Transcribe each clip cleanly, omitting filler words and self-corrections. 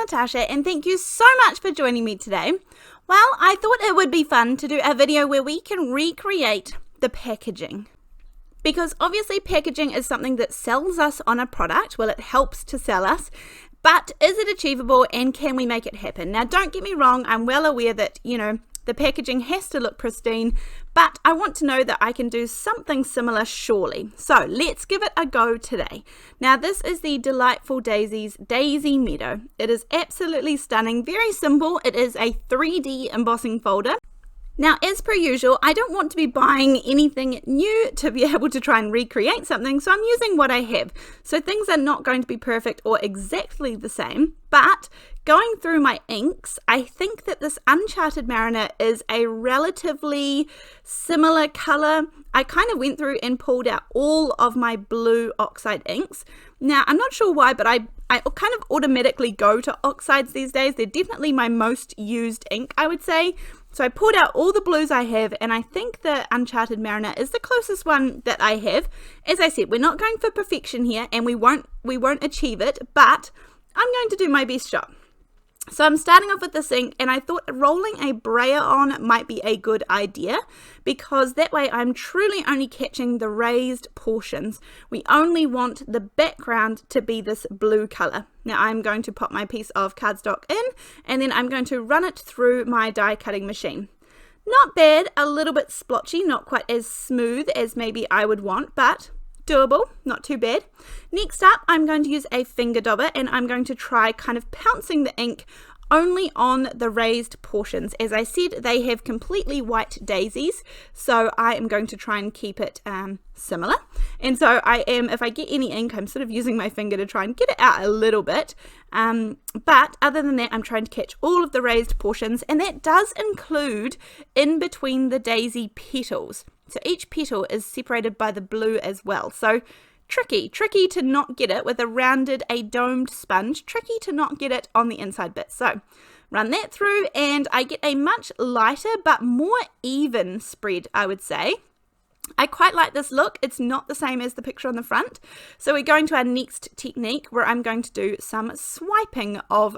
Natasha, and thank you so much for joining me today. Well, I thought it would be fun to do a video where we can recreate the packaging. Because obviously packaging is something that sells us on a product. Well, it helps to sell us. But is it achievable and can we make it happen? Now, don't get me wrong. I'm well aware that, the packaging has to look pristine, but I want to know that I can do something similar surely. So let's give it a go today. Now, this is the delightful Daisies Daisy Meadow. It is absolutely stunning, very simple. It is a 3D embossing folder. Now, as per usual, I don't want to be buying anything new to be able to try and recreate something, so I'm using what I have. So things are not going to be perfect or exactly the same, but going through my inks, I think that this Uncharted Mariner is a relatively similar color. I kind of went through and pulled out all of my blue oxide inks. Now, I'm not sure why, but I kind of automatically go to oxides these days. They're definitely my most used ink, I would say. So I pulled out all the blues I have, and I think the Uncharted Mariner is the closest one that I have. As I said, we're not going for perfection here, and we won't achieve it, but I'm going to do my best shot. So I'm starting off with this ink, and I thought rolling a brayer on might be a good idea, because that way I'm truly only catching the raised portions. We only want the background to be this blue color. Now I'm going to pop my piece of cardstock in, and then I'm going to run it through my die cutting machine. Not bad, a little bit splotchy, not quite as smooth as maybe I would want, but doable, not too bad. Next up, I'm going to use a finger dauber, and I'm going to try kind of pouncing the ink only on the raised portions. As I said, they have completely white daisies, so I am going to try and keep it similar. And so if I get any ink, I'm sort of using my finger to try and get it out a little bit. But other than that, I'm trying to catch all of the raised portions, and that does include in between the daisy petals. So each petal is separated by the blue as well. So tricky to not get it with a domed sponge, tricky to not get it on the inside bit. So run that through, and I get a much lighter but more even spread, I would say. I quite like this look. It's not the same as the picture on the front. So we're going to our next technique, where I'm going to do some swiping of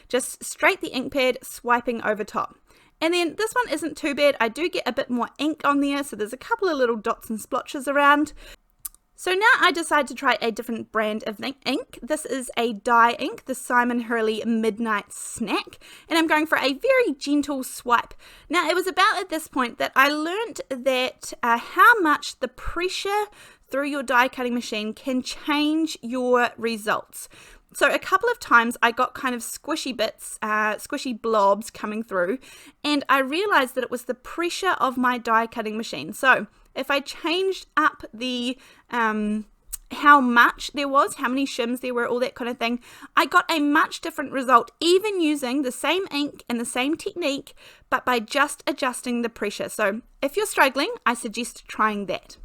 just straight the ink pad, swiping over top. And then this one isn't too bad. I do get a bit more ink on there, so there's a couple of little dots and splotches around. So now I decided to try a different brand of ink. This is a dye ink, the Simon Hurley Midnight Snack, and I'm going for a very gentle swipe. Now, it was about at this point that I learned that how much the pressure through your die cutting machine can change your results. So a couple of times I got kind of squishy bits, squishy blobs coming through, and I realized that it was the pressure of my die cutting machine. So if I changed up the how much there was, how many shims there were, all that kind of thing, I got a much different result, even using the same ink and the same technique, but by just adjusting the pressure. So if you're struggling, I suggest trying that.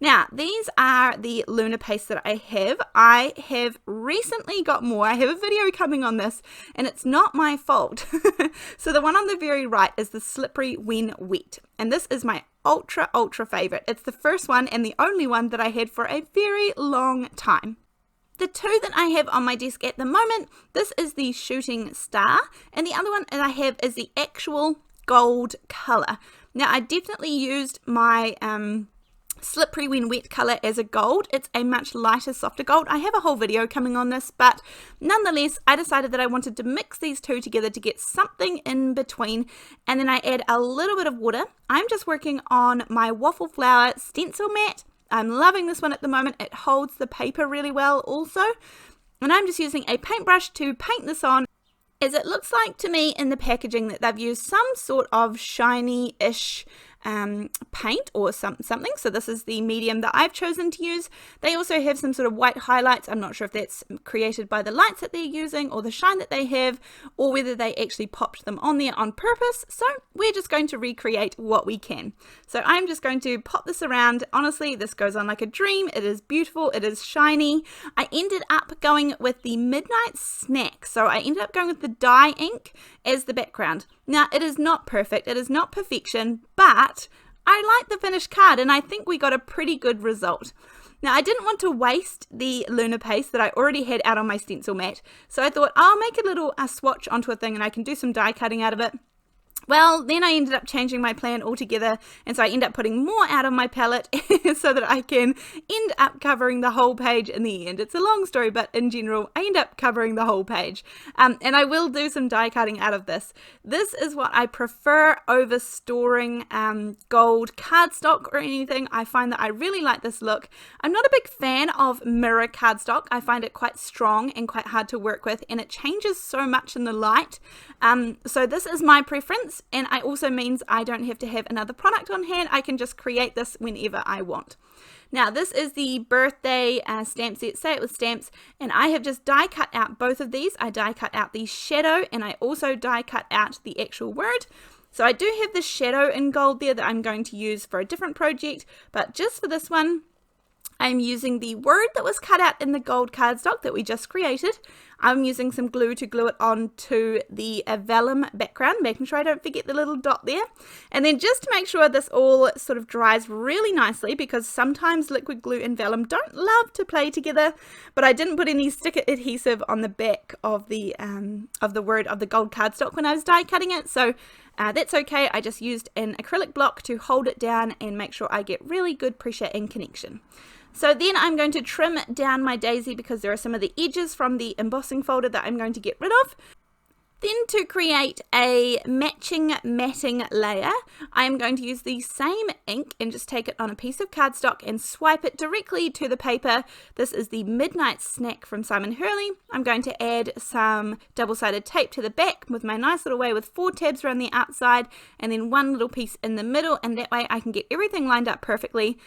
Now, these are the Lunar paste that I have. I have recently got more. I have a video coming on this, and it's not my fault. So the one on the very right is the Slippery When Wet, and this is my ultra favorite. It's the first one and the only one that I had for a very long time. The two that I have on my desk at the moment, this is the Shooting Star, and the other one that I have is the actual gold color. Now, I definitely used my Slippery When Wet color as a gold. It's a much lighter, softer gold. I have a whole video coming on this, but nonetheless, I decided that I wanted to mix these two together to get something in between, and then I add a little bit of water. I'm just working on my Waffle Flower stencil mat. I'm loving this one at the moment. It holds the paper really well also, and I'm just using a paintbrush to paint this on, as it looks like to me in the packaging that they've used some sort of shiny-ish paint or something. So this is the medium that I've chosen to use. They also have some sort of white highlights. I'm not sure if that's created by the lights that they're using or the shine that they have, or whether they actually popped them on there on purpose. So we're just going to recreate what we can. So I'm just going to pop this around. Honestly, this goes on like a dream. It is beautiful. It is shiny. I ended up going with the Midnight Snack. So I ended up going with the dye ink as the background. Now, it is not perfect. It is not perfection, but I like the finished card, and I think we got a pretty good result. Now, I didn't want to waste the Lunar paste that I already had out on my stencil mat, so I thought I'll make a little swatch onto a thing and I can do some die cutting out of it. Well, then I ended up changing my plan altogether, and so I end up putting more out on my palette so that I can end up covering the whole page in the end. It's a long story, but in general, I end up covering the whole page. And I will do some die cutting out of this. This is what I prefer over storing gold cardstock or anything. I find that I really like this look. I'm not a big fan of mirror cardstock. I find it quite strong and quite hard to work with, and it changes so much in the light. So this is my preference. And it also means I don't have to have another product on hand. I can just create this whenever I want. Now, this is the birthday stamp set, Say It With Stamps, and I have just die cut out both of these. I die cut out the shadow, and I also die cut out the actual word. So I do have the shadow in gold there that I'm going to use for a different project, but just for this one, I'm using the word that was cut out in the gold cardstock that we just created. I'm using some glue to glue it onto the vellum background, making sure I don't forget the little dot there. And then just to make sure this all sort of dries really nicely, because sometimes liquid glue and vellum don't love to play together, but I didn't put any sticker adhesive on the back of the word of the gold cardstock when I was die cutting it. So that's okay. I just used an acrylic block to hold it down and make sure I get really good pressure and connection. So then I'm going to trim down my daisy because there are some of the edges from the embossing folder that I'm going to get rid of. Then to create a matching matting layer, I'm going to use the same ink and just take it on a piece of cardstock and swipe it directly to the paper. This is the Midnight Snack from Simon Hurley. I'm going to add some double-sided tape to the back with my nice little way with 4 tabs around the outside and then one little piece in the middle, and that way I can get everything lined up perfectly.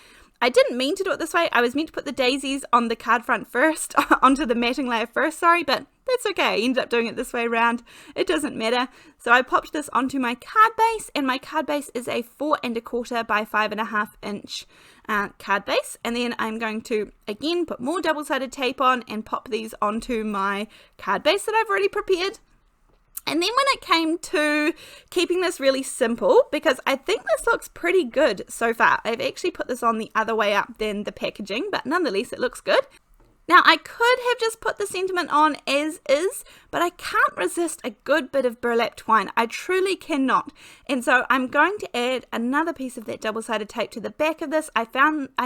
I didn't mean to do it this way. I was meant to put the daisies on the card front first, onto the matting layer first, sorry, but that's okay. I ended up doing it this way around. It doesn't matter. So I popped this onto my card base, and my card base is a 4 1/4 by 5.5 inch card base. And then I'm going to, again, put more double-sided tape on and pop these onto my card base that I've already prepared. And then when it came to keeping this really simple, because I think this looks pretty good so far. I've actually put this on the other way up than the packaging, but nonetheless it looks good. Now, I could have just put the sentiment on as is, but I can't resist a good bit of burlap twine. I truly cannot. And so I'm going to add another piece of that double-sided tape to the back of this. I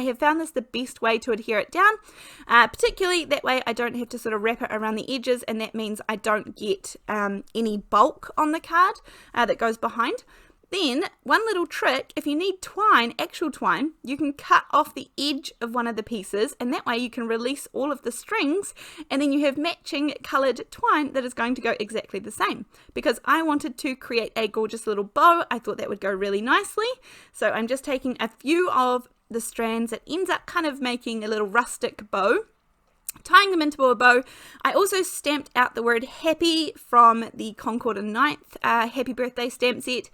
have found this the best way to adhere it down, particularly that way I don't have to sort of wrap it around the edges, and that means I don't get any bulk on the card that goes behind. Then, one little trick, if you need twine, actual twine, you can cut off the edge of one of the pieces, and that way you can release all of the strings, and then you have matching coloured twine that is going to go exactly the same. Because I wanted to create a gorgeous little bow, I thought that would go really nicely. So I'm just taking a few of the strands that ends up kind of making a little rustic bow, tying them into a bow. I also stamped out the word happy from the Concord and Ninth Happy Birthday stamp set.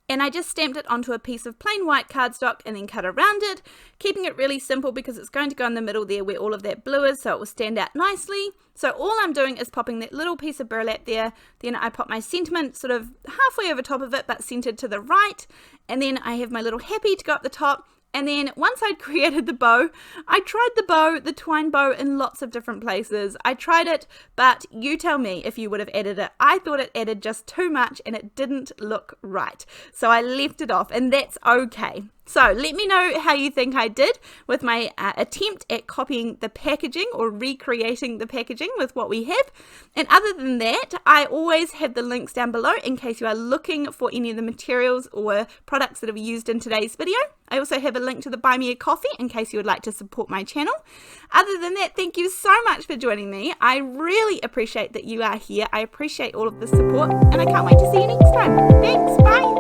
And I just stamped it onto a piece of plain white cardstock and then cut around it, keeping it really simple because it's going to go in the middle there where all of that blue is, so it will stand out nicely. So all I'm doing is popping that little piece of burlap there, then I pop my sentiment sort of halfway over top of it but centered to the right, and then I have my little happy to go up the top. And then once I'd created the bow, I tried the twine bow in lots of different places. I tried it, but you tell me if you would have added it. I thought it added just too much and it didn't look right. So I left it off, and that's okay. So let me know how you think I did with my attempt at copying the packaging or recreating the packaging with what we have. And other than that, I always have the links down below in case you are looking for any of the materials or products that I've used in today's video. I also have a link to the Buy Me a Coffee in case you would like to support my channel. Other than that, thank you so much for joining me. I really appreciate that you are here. I appreciate all of the support, and I can't wait to see you next time. Thanks, bye.